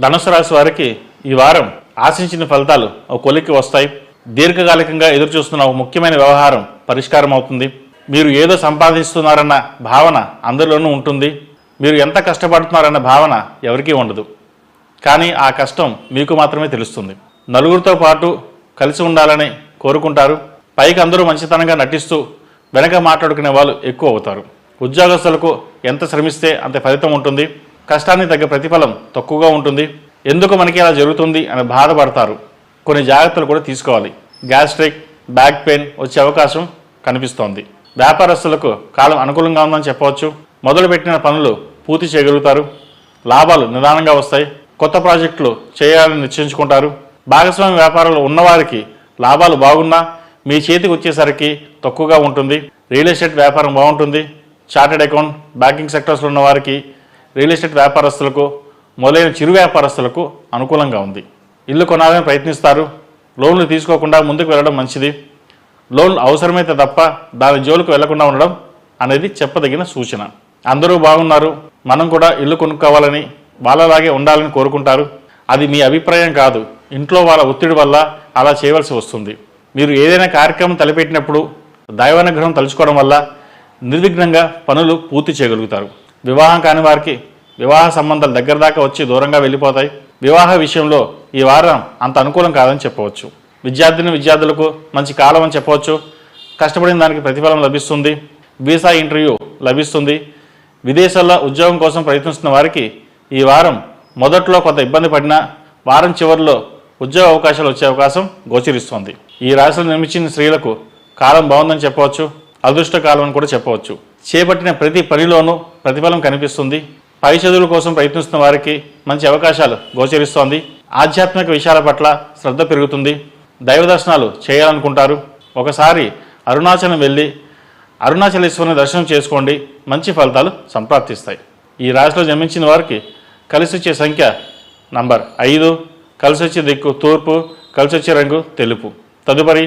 ధనుసు రాశి వారికి ఈ వారం ఆశించిన ఫలితాలు ఒక కొలిక్కి వస్తాయి. దీర్ఘకాలికంగా ఎదురు చూస్తున్న ఒక ముఖ్యమైన వ్యవహారం పరిష్కారం అవుతుంది. మీరు ఏదో సంపాదిస్తున్నారన్న భావన అందరిలోనూ ఉంటుంది. మీరు ఎంత కష్టపడుతున్నారన్న భావన ఎవరికీ ఉండదు. కానీ ఆ కష్టం మీకు మాత్రమే తెలుస్తుంది. నలుగురితో పాటు కలిసి ఉండాలని కోరుకుంటారు. పైకి అందరూ మంచితనంగా నటిస్తూ వెనక మాట్లాడుకునే వాళ్ళు ఎక్కువ అవుతారు. ఉద్యోగస్తులకు ఎంత శ్రమిస్తే అంత ఫలితం ఉంటుంది. కష్టానికి తగ్గ ప్రతిఫలం తక్కువగా ఉంటుంది. ఎందుకు మనకి అలా జరుగుతుంది అని బాధపడతారు. కొన్ని జాగ్రత్తలు కూడా తీసుకోవాలి. గ్యాస్ట్రిక్, బ్యాక్ పెయిన్ వచ్చే అవకాశం కనిపిస్తోంది. వ్యాపారస్తులకు కాలం అనుకూలంగా ఉందని చెప్పవచ్చు. మొదలుపెట్టిన పనులు పూర్తి చేయగలుగుతారు. లాభాలు నిదానంగా వస్తాయి. కొత్త ప్రాజెక్టులు చేయాలని నిశ్చయించుకుంటారు. భాగస్వామి వ్యాపారంలో ఉన్నవారికి లాభాలు బాగున్నా మీ చేతికి వచ్చేసరికి తక్కువగా ఉంటుంది. రియల్ ఎస్టేట్ వ్యాపారం బాగుంటుంది. చార్టెడ్ అకౌంట్, బ్యాంకింగ్ సెక్టర్స్లో ఉన్న వారికి, రియల్ ఎస్టేట్ వ్యాపారస్తులకు, మొదలైన చిరు వ్యాపారస్తులకు అనుకూలంగా ఉంది. ఇల్లు కొనాలని ప్రయత్నిస్తారు. లోన్లు తీసుకోకుండా ముందుకు వెళ్ళడం మంచిది. లోన్లు అవసరమైతే తప్ప దాని జోలికి వెళ్లకుండా ఉండడం అనేది చెప్పదగిన సూచన. అందరూ బాగున్నారు, మనం కూడా ఇల్లు కొనుక్కోవాలని, వాళ్ళలాగే ఉండాలని కోరుకుంటారు. అది మీ అభిప్రాయం కాదు. ఇంట్లో వాళ్ళ ఒత్తిడి వల్ల అలా చేయవలసి వస్తుంది. మీరు ఏదైనా కార్యక్రమం తలపెట్టినప్పుడు దైవానుగ్రహం తలుచుకోవడం వల్ల నిర్విఘ్నంగా పనులు పూర్తి చేయగలుగుతారు. వివాహం కాని వారికి వివాహ సంబంధాలు దగ్గర దాకా వచ్చి దూరంగా వెళ్ళిపోతాయి. వివాహ విషయంలో ఈ వారం అంత అనుకూలం కాదని చెప్పవచ్చు. విద్యార్థులకు మంచి కాలం అని చెప్పవచ్చు. కష్టపడిన దానికి ప్రతిఫలం లభిస్తుంది. వీసా ఇంటర్వ్యూ లభిస్తుంది. విదేశాల్లో ఉద్యోగం కోసం ప్రయత్నిస్తున్న వారికి ఈ వారం మొదట్లో కొంత ఇబ్బంది పడినా వారం చివరిలో ఉద్యోగ అవకాశాలు వచ్చే అవకాశం గోచరిస్తోంది. ఈ రాశిలో నిర్మించిన స్త్రీలకు కాలం బాగుందని చెప్పవచ్చు. అదృష్ట కాలం అని కూడా చెప్పవచ్చు. చేపట్టిన ప్రతి పనిలోనూ ప్రతిఫలం కనిపిస్తుంది. పై చదువుల కోసం ప్రయత్నిస్తున్న వారికి మంచి అవకాశాలు గోచరిస్తోంది. ఆధ్యాత్మిక విషయాల పట్ల శ్రద్ధ పెరుగుతుంది. దైవ దర్శనాలు చేయాలనుకుంటారు. ఒకసారి అరుణాచలం వెళ్ళి అరుణాచలేశ్వరుని దర్శనం చేసుకోండి. మంచి ఫలితాలు సంప్రాప్తిస్తాయి. ఈ రాశిలో జన్మించిన వారికి కలిసి వచ్చే సంఖ్య నంబర్ 5, కలిసి వచ్చే దిక్కు తూర్పు, కలిసి వచ్చే రంగు తెలుపు. తదుపరి